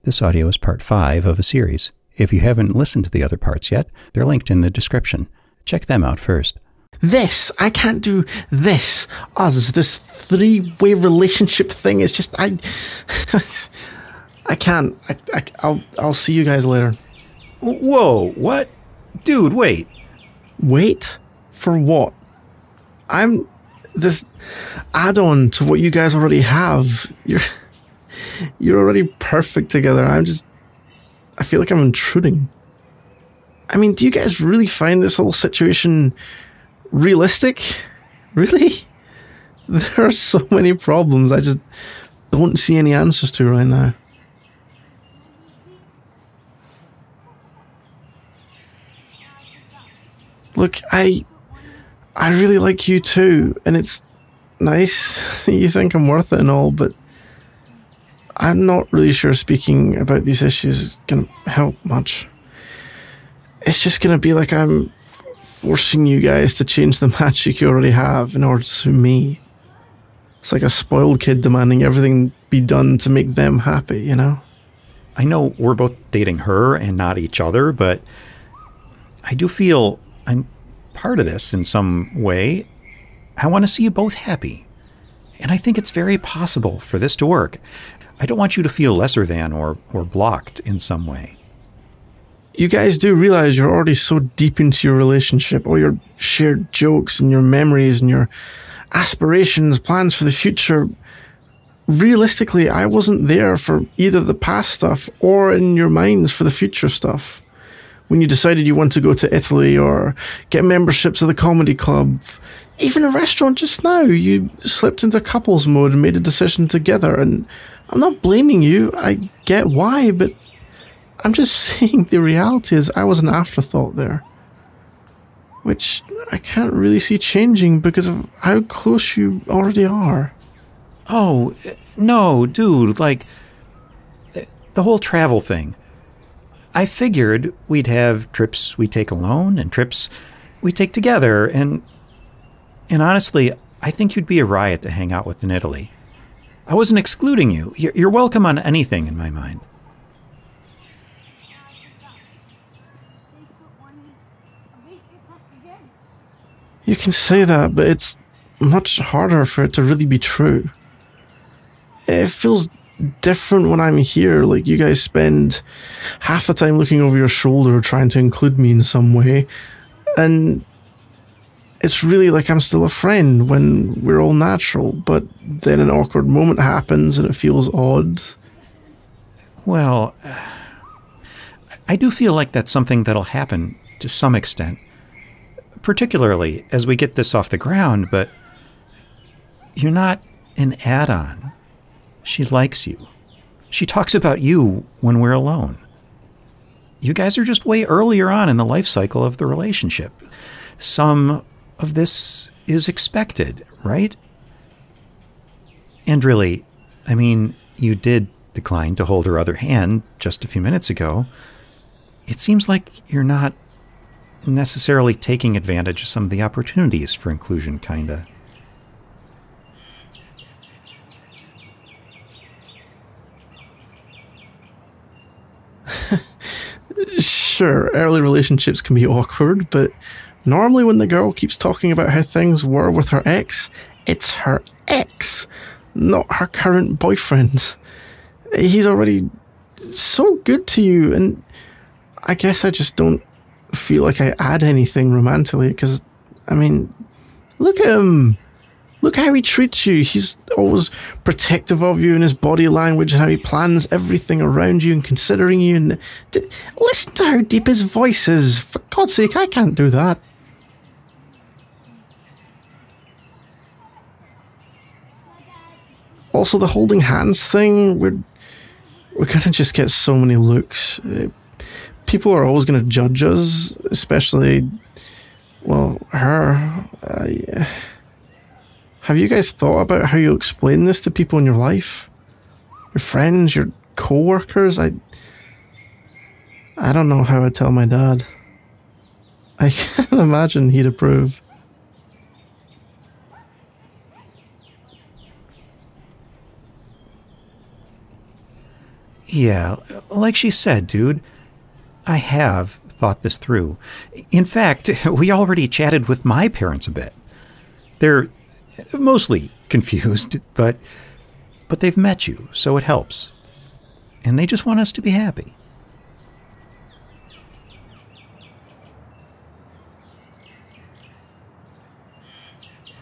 This audio is part 5 of a series. If you haven't listened to the other parts yet, they're linked in the description. Check them out first. This, I can't do this. Us, this three-way relationship thing is just, I can't. I'll see you guys later. Whoa, what? Dude, wait. Wait? For what? I'm this add-on to what you guys already have. You're already perfect together. I feel like I'm intruding. I mean, do you guys really find this whole situation realistic? Really? There are so many problems I just don't see any answers to right now. Look, I really like you too, and it's nice that you think I'm worth it and all, but I'm not really sure speaking about these issues is going to help much. It's just going to be like I'm forcing you guys to change the magic you already have in order to suit me. It's like a spoiled kid demanding everything be done to make them happy, you know? I know we're both dating her and not each other, but I do feel I'm part of this in some way. I want to see you both happy. And I think it's very possible for this to work. I don't want you to feel lesser than or blocked in some way. You guys do realize you're already so deep into your relationship, all your shared jokes and your memories and your aspirations, plans for the future. Realistically, I wasn't there for either the past stuff or in your minds for the future stuff. When you decided you want to go to Italy or get memberships of the comedy club, even the restaurant just now, you slipped into couples mode and made a decision together. And I'm not blaming you. I get why, but I'm just saying the reality is I was an afterthought there, which I can't really see changing because of how close you already are. Oh, no, dude, like, the whole travel thing. I figured we'd have trips we take alone and trips we take together, and honestly, I think you'd be a riot to hang out with in Italy. I wasn't excluding you. You're welcome on anything in my mind. You can say that, but it's much harder for it to really be true. It feels different when I'm here, like you guys spend half the time looking over your shoulder trying to include me in some way, and it's really like I'm still a friend when we're all natural, but then an awkward moment happens and it feels odd. Well, I do feel like that's something that'll happen to some extent, particularly as we get this off the ground, but you're not an add-on. She likes you. She talks about you when we're alone. You guys are just way earlier on in the life cycle of the relationship. Some of this is expected, right? And really, I mean, you did decline to hold her other hand just a few minutes ago. It seems like you're not necessarily taking advantage of some of the opportunities for inclusion, kinda. Sure, early relationships can be awkward, but normally when the girl keeps talking about how things were with her ex, it's her ex, not her current boyfriend. He's already so good to you, and I guess I just don't feel like I add anything romantically, because, I mean, look at him. Look how he treats you. He's always protective of you in his body language and how he plans everything around you and considering you. And listen to how deep his voice is. For God's sake, I can't do that. Also, the holding hands thing, we're going to just get so many looks. People are always going to judge us, especially, well, her. Have you guys thought about how you'll explain this to people in your life? Your friends, your co-workers? I don't know how I'd tell my dad. I can't imagine he'd approve. Yeah, like she said, dude, I have thought this through. In fact, we already chatted with my parents a bit. They're mostly confused, but they've met you, so it helps. And they just want us to be happy.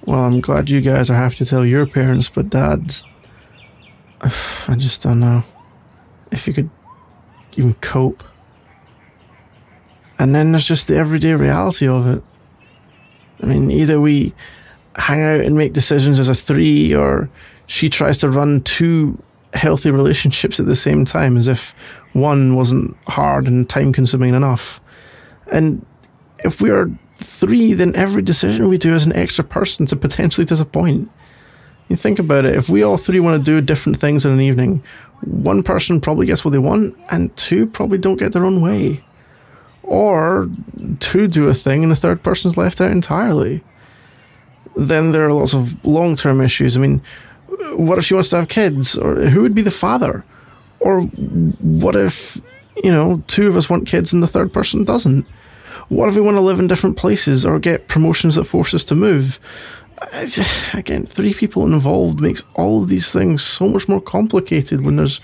Well, I'm glad you guys are having to tell your parents, but Dad's... I just don't know if you could even cope. And then there's just the everyday reality of it. I mean, either we hang out and make decisions as a three, or she tries to run two healthy relationships at the same time, as if one wasn't hard and time-consuming enough. And if we are three, then every decision we do is an extra person to potentially disappoint. You think about it, if we all three want to do different things in an evening, one person probably gets what they want, and two probably don't get their own way. Or two do a thing and the third person's left out entirely. Then there are lots of long-term issues. I mean, what if she wants to have kids? Or who would be the father? Or what if, two of us want kids and the third person doesn't? What if we want to live in different places or get promotions that force us to move? Again, three people involved makes all of these things so much more complicated when there's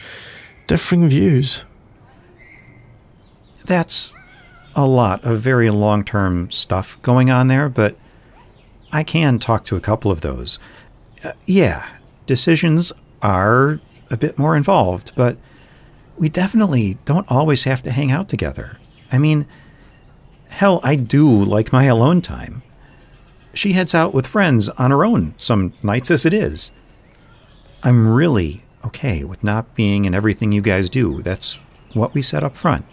differing views. That's a lot of very long-term stuff going on there, but I can talk to a couple of those. Yeah, decisions are a bit more involved, but we definitely don't always have to hang out together. I mean, hell, I do like my alone time. She heads out with friends on her own some nights as it is. I'm really okay with not being in everything you guys do. That's what we said up front.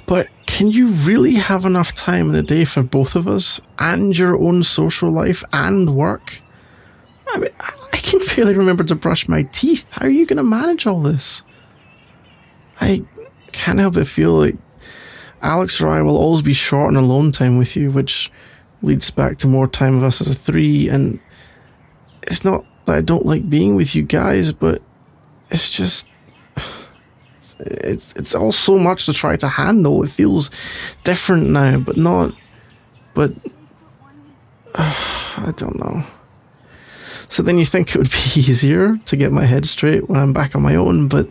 But can you really have enough time in the day for both of us, and your own social life and work? I mean, I can barely remember to brush my teeth. How are you going to manage all this? I can't help but feel like Alex or I will always be short on alone time with you, which leads back to more time of us as a three. And it's not that I don't like being with you guys, but it's just... It's all so much to try to handle. It feels different now, but not... But... I don't know. So then you think it would be easier to get my head straight when I'm back on my own, but...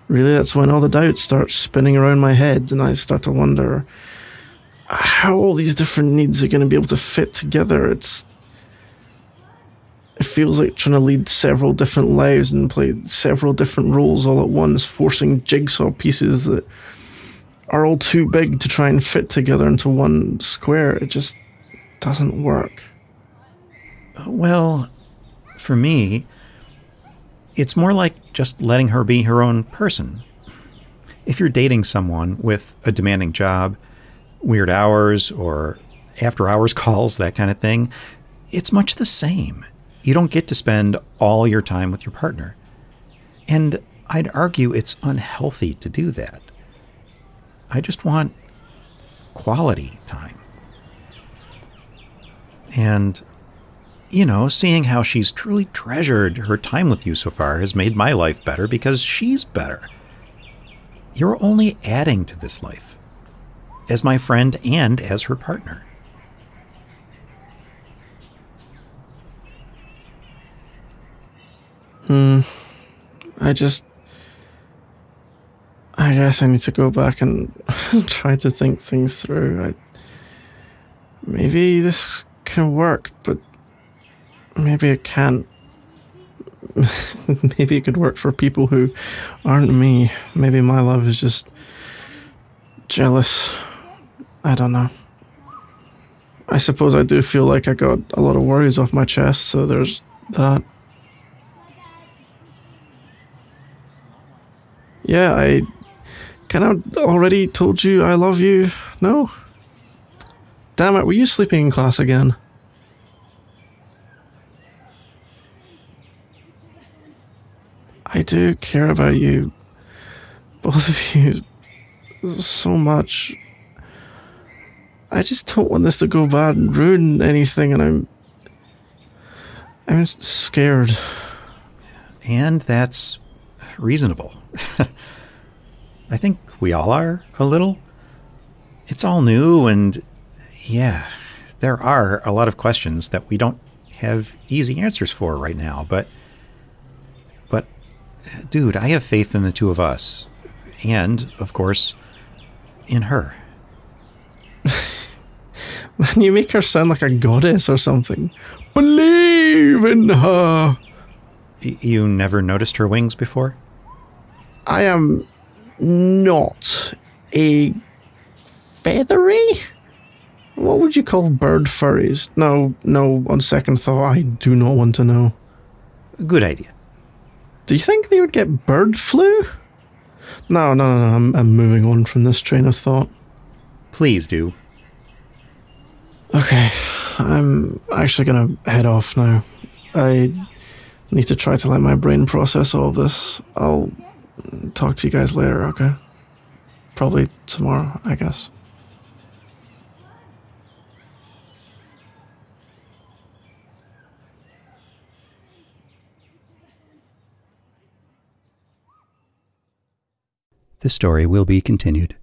Really, that's when all the doubts start spinning around my head, and I start to wonder how all these different needs are going to be able to fit together. It feels like trying to lead several different lives and play several different roles all at once, forcing jigsaw pieces that are all too big to try and fit together into one square. It just doesn't work. Well, for me, it's more like just letting her be her own person. If you're dating someone with a demanding job, weird hours, or after-hours calls, that kind of thing, it's much the same. You don't get to spend all your time with your partner. And I'd argue it's unhealthy to do that. I just want quality time. And, seeing how she's truly treasured her time with you so far has made my life better because she's better. You're only adding to this life, as my friend and as her partner. I guess I need to go back and try to think things through. Maybe this can work, but maybe it can't. Maybe it could work for people who aren't me. Maybe my love is just jealous. I don't know. I suppose I do feel like I got a lot of worries off my chest, so there's that. Yeah, I kind of already told you I love you. No? Damn it, were you sleeping in class again? I do care about you, both of you, so much. I just don't want this to go bad and ruin anything, and I'm scared. And that's reasonable. I think we all are, a little. It's all new, and yeah, there are a lot of questions that we don't have easy answers for right now, but dude, I have faith in the two of us. And, of course, in her. Man, you make her sound like a goddess or something. Believe in her! You never noticed her wings before? I am not a feathery? What would you call bird furries? No, on second thought, I do not want to know. Good idea. Do you think they would get bird flu? No, I'm moving on from this train of thought. Please do. Okay, I'm actually going to head off now. I need to try to let my brain process all of this. I'll talk to you guys later, okay? Probably tomorrow, I guess. The story will be continued.